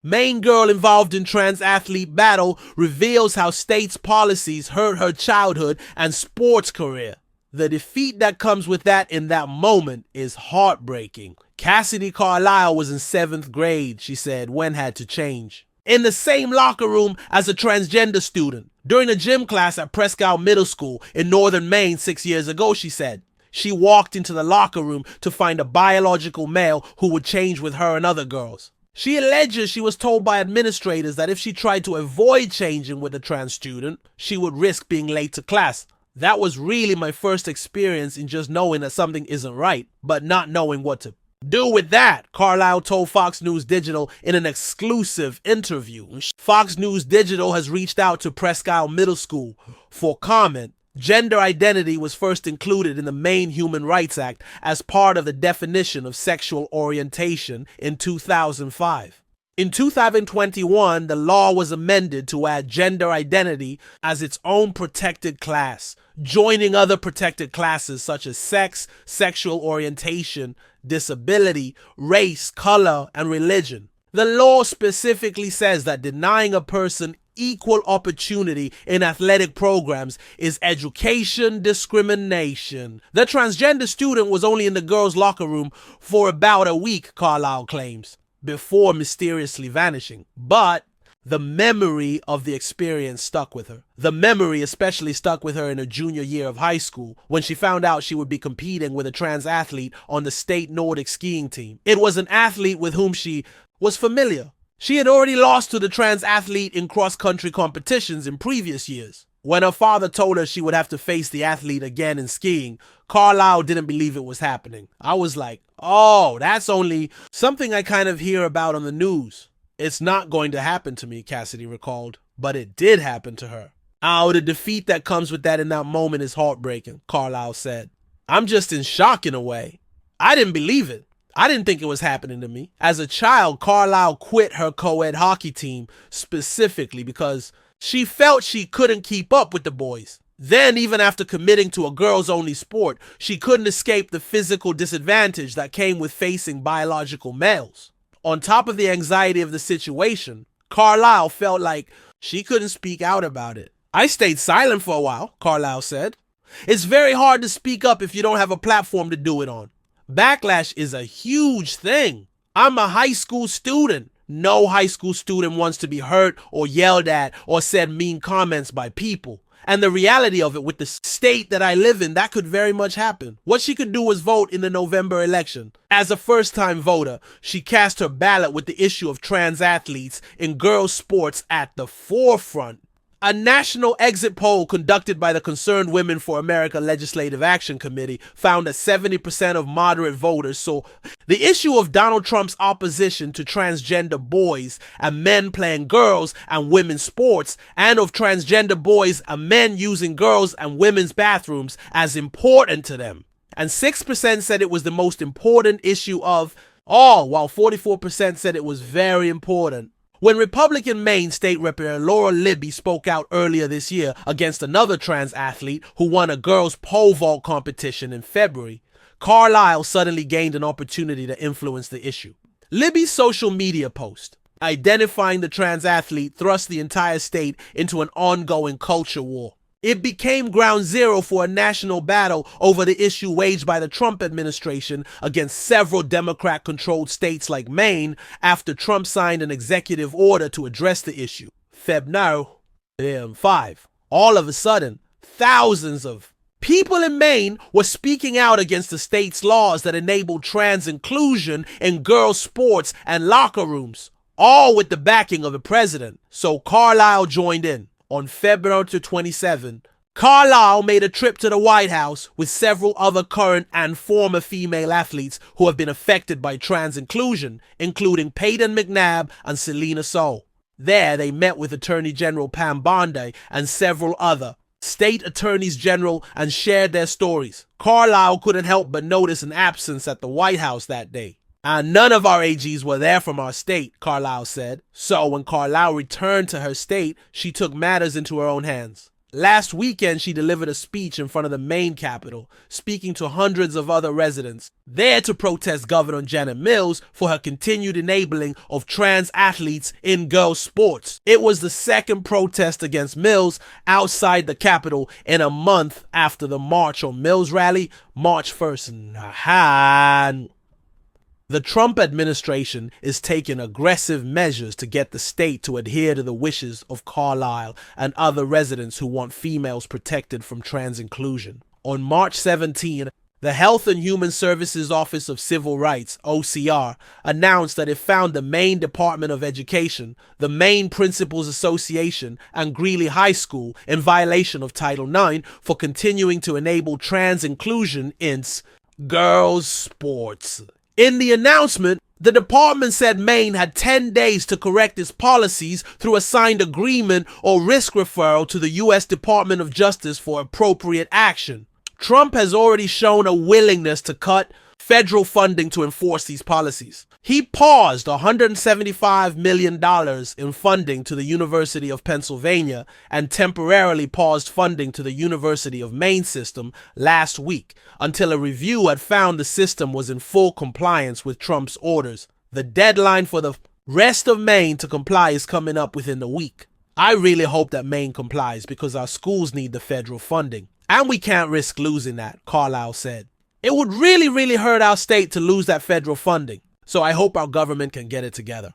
Maine girl involved in trans athlete battle reveals how state's policies hurt her childhood and sports career. The defeat that comes with that in that moment is heartbreaking. Cassidy Carlisle was in 7th grade, she said, when had to change. In the same locker room as a transgender student, during a gym class at Presque Isle Middle School in northern Maine 6 years ago, she said. She walked into the locker room to find a biological male who would change with her and other girls. She alleges she was told by administrators that if she tried to avoid changing with a trans student, she would risk being late to class. That was really my first experience in just knowing that something isn't right, but not knowing what to do with that, Carlisle told Fox News Digital in an exclusive interview. Fox News Digital has reached out to Presque Isle Middle School for comment. Gender identity was first included in the Maine Human Rights Act as part of the definition of sexual orientation in 2005. In 2021, the law was amended to add gender identity as its own protected class, joining other protected classes such as sex, sexual orientation, disability, race, color, and religion. The law specifically says that denying a person equal opportunity in athletic programs is education discrimination. The transgender student was only in the girls' locker room for about a week, Carlisle claims, before mysteriously vanishing. But the memory of the experience stuck with her. The memory especially stuck with her in her junior year of high school when she found out she would be competing with a trans athlete on the state Nordic skiing team. It was an athlete with whom she was familiar. She had already lost to the trans athlete in cross-country competitions in previous years. When her father told her she would have to face the athlete again in skiing, Carlisle didn't believe it was happening. I was like, oh, that's only something I kind of hear about on the news. It's not going to happen to me, Cassidy recalled, but it did happen to her. Oh, the defeat that comes with that in that moment is heartbreaking, Carlisle said. I'm just in shock in a way. I didn't believe it. I didn't think it was happening to me. As a child, Carlisle quit her co-ed hockey team specifically because she felt she couldn't keep up with the boys. Then, even after committing to a girls-only sport, she couldn't escape the physical disadvantage that came with facing biological males. On top of the anxiety of the situation, Carlisle felt like she couldn't speak out about it. I stayed silent for a while, Carlisle said. It's very hard to speak up if you don't have a platform to do it on. Backlash is a huge thing. I'm a high school student. No high school student wants to be hurt or yelled at or said mean comments by people. And the reality of it, with the state that I live in, that could very much happen. What she could do was vote in the November election. As a first-time voter, she cast her ballot with the issue of trans athletes in girls' sports at the forefront. A national exit poll conducted by the Concerned Women for America Legislative Action Committee found that 70% of moderate voters saw the issue of Donald Trump's opposition to transgender boys and men playing girls and women's sports, and of transgender boys and men using girls and women's bathrooms as important to them. And 6% said it was the most important issue of all, while 44% said it was very important. When Republican Maine State Rep. Laura Libby spoke out earlier this year against another trans athlete who won a girls' pole vault competition in February, Carlisle suddenly gained an opportunity to influence the issue. Libby's social media post identifying the trans athlete thrust the entire state into an ongoing culture war. It became ground zero for a national battle over the issue waged by the Trump administration against several Democrat-controlled states like Maine after Trump signed an executive order to address the issue. February 5. All of a sudden, thousands of people in Maine were speaking out against the state's laws that enabled trans inclusion in girls' sports and locker rooms, all with the backing of the president. So Carlisle joined in. On February 27, Carlisle made a trip to the White House with several other current and former female athletes who have been affected by trans inclusion, including Peyton McNabb and Selena Soule. There, they met with Attorney General Pam Bondi and several other state attorneys general and shared their stories. Carlisle couldn't help but notice an absence at the White House that day. And none of our AGs were there from our state, Carlisle said. So when Carlisle returned to her state, she took matters into her own hands. Last weekend, she delivered a speech in front of the Maine Capitol, speaking to hundreds of other residents there to protest Governor Janet Mills for her continued enabling of trans athletes in girls' sports. It was the second protest against Mills outside the Capitol in a month after the March on Mills rally, March 1st. The Trump administration is taking aggressive measures to get the state to adhere to the wishes of Carlisle and other residents who want females protected from trans inclusion. On March 17, the Health and Human Services Office of Civil Rights, OCR, announced that it found the Maine Department of Education, the Maine Principals Association, and Greeley High School in violation of Title IX for continuing to enable trans inclusion in girls' sports. In the announcement, the department said Maine had 10 days to correct its policies through a signed agreement or risk referral to the U.S. Department of Justice for appropriate action. Trump has already shown a willingness to cut federal funding to enforce these policies. He paused $175 million in funding to the University of Pennsylvania and temporarily paused funding to the University of Maine system last week until a review had found the system was in full compliance with Trump's orders. The deadline for the rest of Maine to comply is coming up within the week. I really hope that Maine complies because our schools need the federal funding. And we can't risk losing that, Carlisle said. It would really hurt our state to lose that federal funding. So I hope our government can get it together.